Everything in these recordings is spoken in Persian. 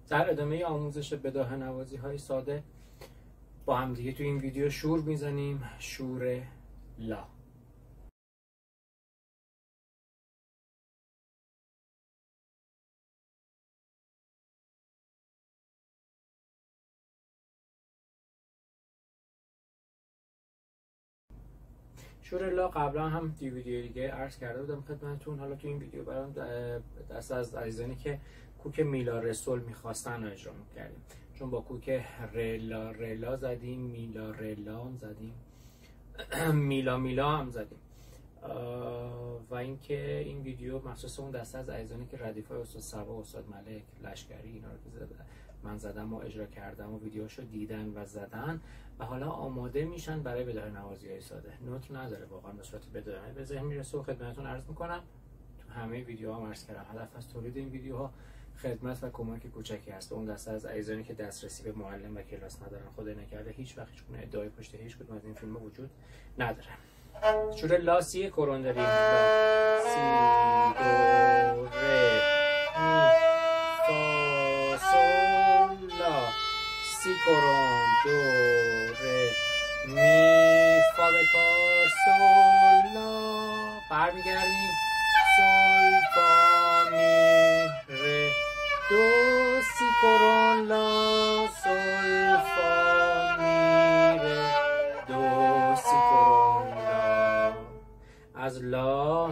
در ادامه آموزش بداهه نوازی های ساده با هم دیگه تو این ویدیو شور میزنیم. شور لا. شور لا قبلا هم دی ویدیو دیگه عرض کرده بودم خدمتتون. حالا تو این ویدیو برام دست از عزیزانی که کوک میلا رسول میخواستن رو اجرا میکردیم، چون با کوک رلا رلا زدیم، میلا رلا هم زدیم، میلا میلا هم زدیم. و اینکه این ویدیو مخصوص اون دسته از عزیزانی که ردیفای استاد صبا، استاد ملک، لشکری اینا رو که من زدم و اجرا کردم و ویدیوشو دیدن و زدن و حالا آماده میشن برای بداهه نوازی های ساده. نوت نداره واقعا، به صورت بداهه به ذهن میرسه و خدمتتون عرض میکنم. تو همه ویدیوها عرض کردم هدف از تولید این ویدیوها خدمت و کمک کوچکی هست به اون دسته از عزیزانی که دسترسی به معلم و کلاس ندارن. خدای نکرده هیچ وقت هیچ گونه ادعای پشت هیچ کدوم از این فیلم‌ها وجود نداره. شور لا سی کرون داریم. لا سی دو ره می فا سول لا. سی کرون دو ره می فا بکار سول لا. برمیگردیم سول فا می ره دو. سی کرون لا سول فا می ره دو. سی کرون لا. از لا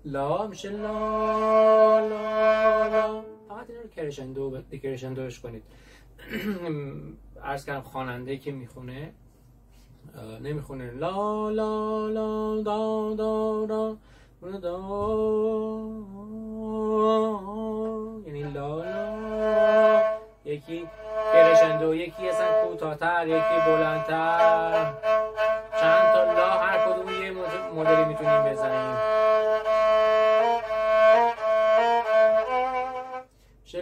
لا میشه لا لا لا. فقط این رو کرشندوش کنید. عرض کردم خواننده که میخونه نمیخونه لا لا لا دا دا دا دا، یعنی لا لا. یکی کرشندو، یکی اصلا کوتاه‌تر، یکی بلندتر. چند تا لا هر کدوم یه مدلی میتونیم بزنیم.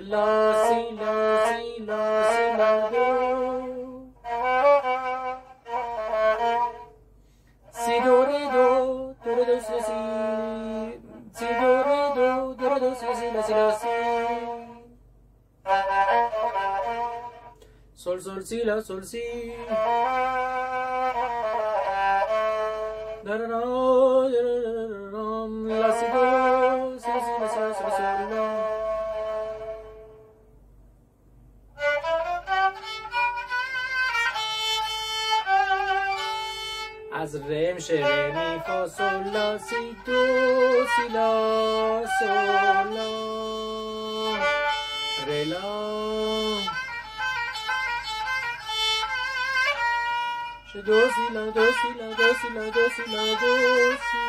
لا سی لا سی لا سی لا دو. سی دو ره دو دو ره دو سی سی. سی دو ره دو دو ره دو سی سی لا سی لا سی. سول سول سی لا سول سی. دا دا دا لا سی دو سی سی لا سی لا سی لا. از ره میشه ره می فا سول لا سی دو سی لا سول لا ره لا. دو سی لا دو سی لا دو سی لا دو سی لا دو سی.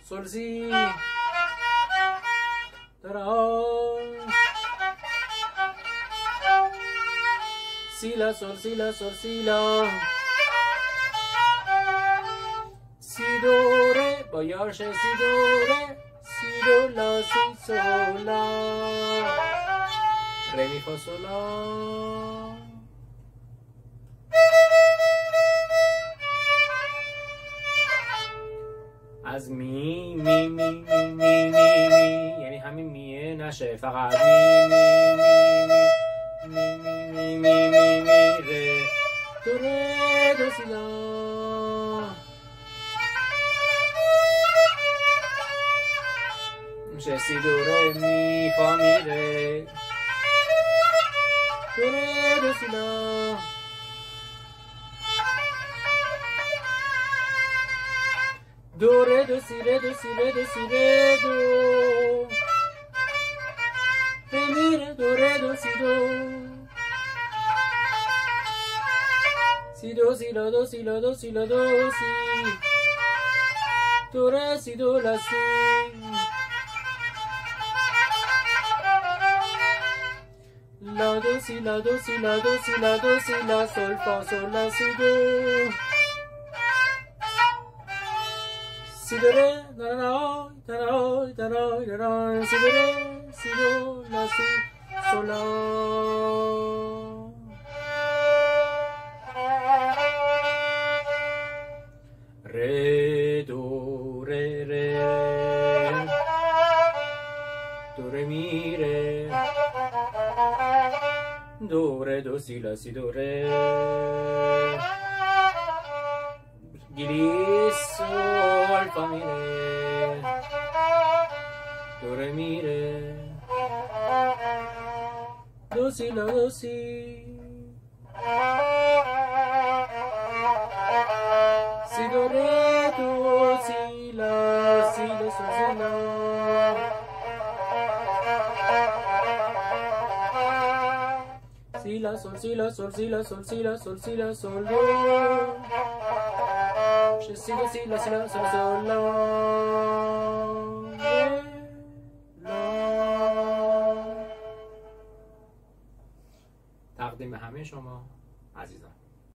سول سی درا. سی لا سول سی لا سول سی لا. سی دو ره با یارش سی دو ره. سی دو لا سی سول لا. ره می فا سول لا. از می می می می می می می، یعنی همین میه نشه، فقط می می می می می می می می ره دو ره دو سی لا. میشه سی دو ره می فا می ره دو ره دو سی لا. دو ره دو سی ره دو سی ره دو سی ره دو. ره می ره دو ره دو سی دو. سی دو سی لا دو سی لا دو سی لا دو سی. دو ره سی دو لا سی. لا دو سی لا دو سی لا دو سی لا دو سی لا سول فا سول لا سی دو. سی دو ره دا دا دا دا دا دا. سی دو ره سی دو لا سی سول لا. دو ره دو سی لا سی دو ره گیری سول فا می ره دو ره می ره دو سی لا دو سی سی دو ره دو سی لا سی لا سول سی لا si la sol si la sol si la sol si la sol si la sol do si la si la si la sol sol la تقدیم همه شما عزیزان.